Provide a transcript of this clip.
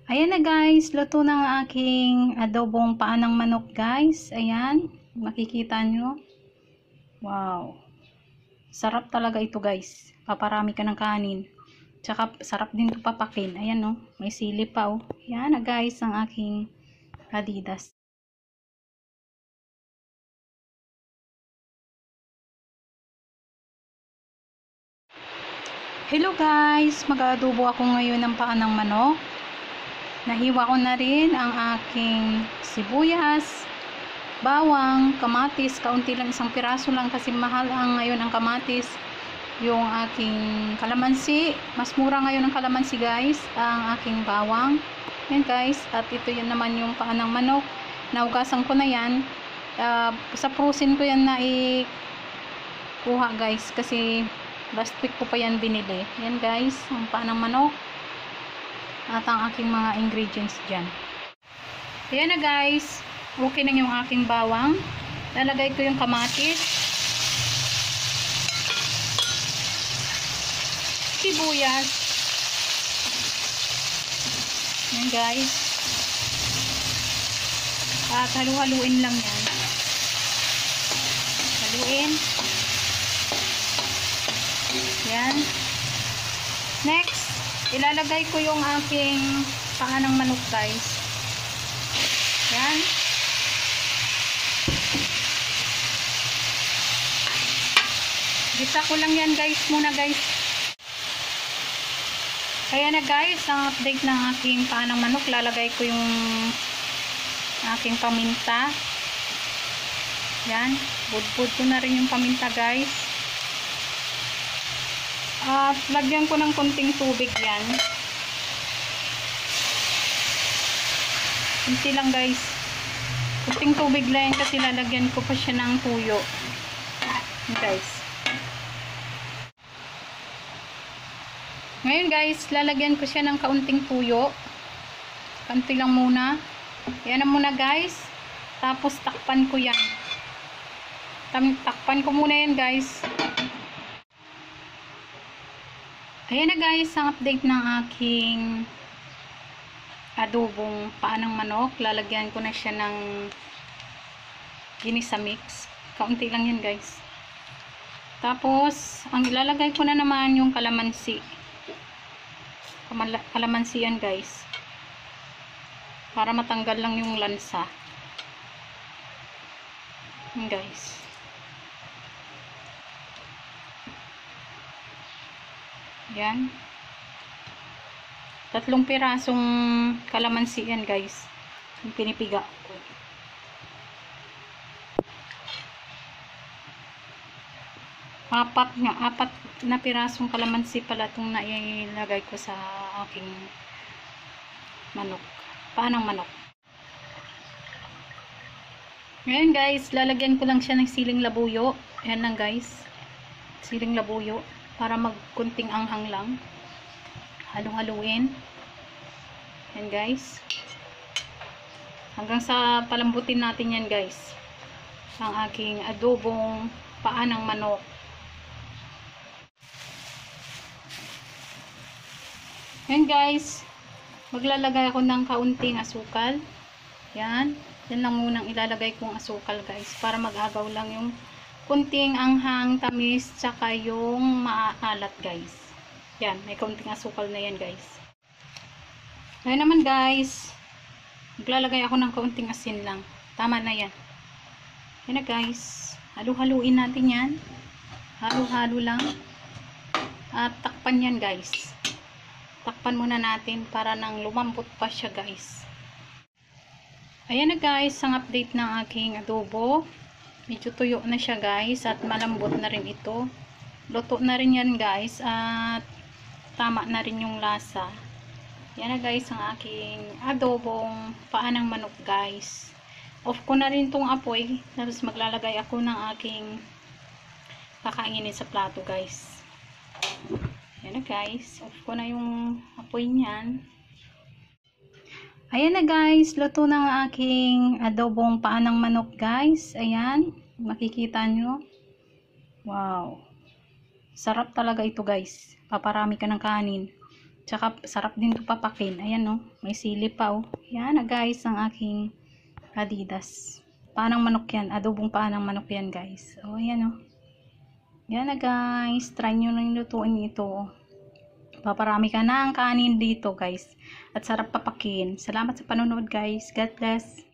Ayan na guys, luto na ang aking adobong paa ng manok guys. Ayan, makikita nyo. Wow. Sarap talaga ito guys. Paparami ka ng kanin. Tsaka sarap din ito papakin. Ayan no, may sili pa oh. Ayan na guys ang aking Adidas. Hello guys, mag-aadobo ako ngayon ng paa ng manok. Nahiwa ko na rin ang aking sibuyas, bawang, kamatis, kaunti lang, isang piraso lang kasi mahal ang ngayon ang kamatis. Yung aking kalamansi, mas mura ngayon ang kalamansi guys, ang aking bawang. Yan guys, at ito yan naman yung paa ng manok. Naugasan ko na yan. Sa prusin ko yan na ikuha guys kasi last week ko pa yan binili. Yan guys, ang paa ng manok at ang aking mga ingredients dyan. Ayan na guys, okay na yung aking bawang. Lalagay ko yung kamatis, sibuyas. Yan guys, at halu-haluin lang yan. Haluin. Yan. Next, ilalagay ko yung aking paa ng manok guys. Yan. Gisa ko lang yan guys muna guys. Kaya na guys, ang update ng aking paa ng manok, lalagay ko yung aking paminta. Yan. Budbud ko na rin yung paminta guys. At lagyan ko ng konting tubig yan. Kunti lang guys. Kunting tubig lang yan kasi lalagyan ko pa siya ng tuyo. Guys. Ngayon guys, lalagyan ko siya ng kaunting tuyo. Kaunti lang muna. Yan na muna guys. Tapos takpan ko yan. Takpan ko muna yan guys. Ayan na guys, ang update ng aking adobong paa ng manok. Lalagyan ko na siya ng ginisa mix. Kaunti lang yan guys. Tapos, ang ilalagay ko na naman yung kalamansi. Kalamansi yan guys. Para matanggal lang yung lansa. Yan guys. Yan. 3 pirasong kalamansi yan guys. Yung pinipiga ko. Apat na pirasong kalamansi pala itong nailagay ko sa aking manok. Paa ng manok. Ngayon guys, lalagyan ko lang siya ng siling labuyo. Ayan lang guys. Siling labuyo. Para magkunting anghang lang. Halu-haluin. Yan guys. Hanggang sa palambutin natin yan guys. Ang aking adobong paa ng manok. Yan guys. Maglalagay ako ng kaunting asukal. Yan. Yan lang munang ilalagay kong asukal guys. Para mag-agaw lang yung kunting anghang, tamis, tsaka yung maalat guys. Yan, may kunting asukal na yan guys. Ngayon naman guys, maglalagay ako ng kaunting asin lang. Tama na yan. Yan na guys. Halu-haluin natin yan. Halo-halo lang. At takpan yan guys. Takpan muna natin para nang lumambot pa siya guys. Ayan na guys, ang update ng aking adobo. Medyo tuyo na siya guys at malambot na rin ito. Luto na rin yan guys at tama na rin yung lasa. Yan na guys ang aking adobong paa ng manok guys. Off ko na rin tong apoy. Tapos maglalagay ako ng aking kakainin sa plato guys. Yan na guys. Off ko na yung apoy niyan. Ayan na guys, luto na ang aking adobong paa ng manok guys. Ayan, makikita nyo. Wow. Sarap talaga ito guys. Paparami ka ng kanin. Tsaka sarap din to papakin. Ayan no, may sili pa oh. Yan na guys ang aking Adidas. Paanang manok yan, adobong paanang manok yan guys. Oh ayan oh. Yan na guys, try nyo na yung lutuin ito. Paparami ka na ang kanin dito guys. At sarap papakin. Salamat sa panonood guys. God bless.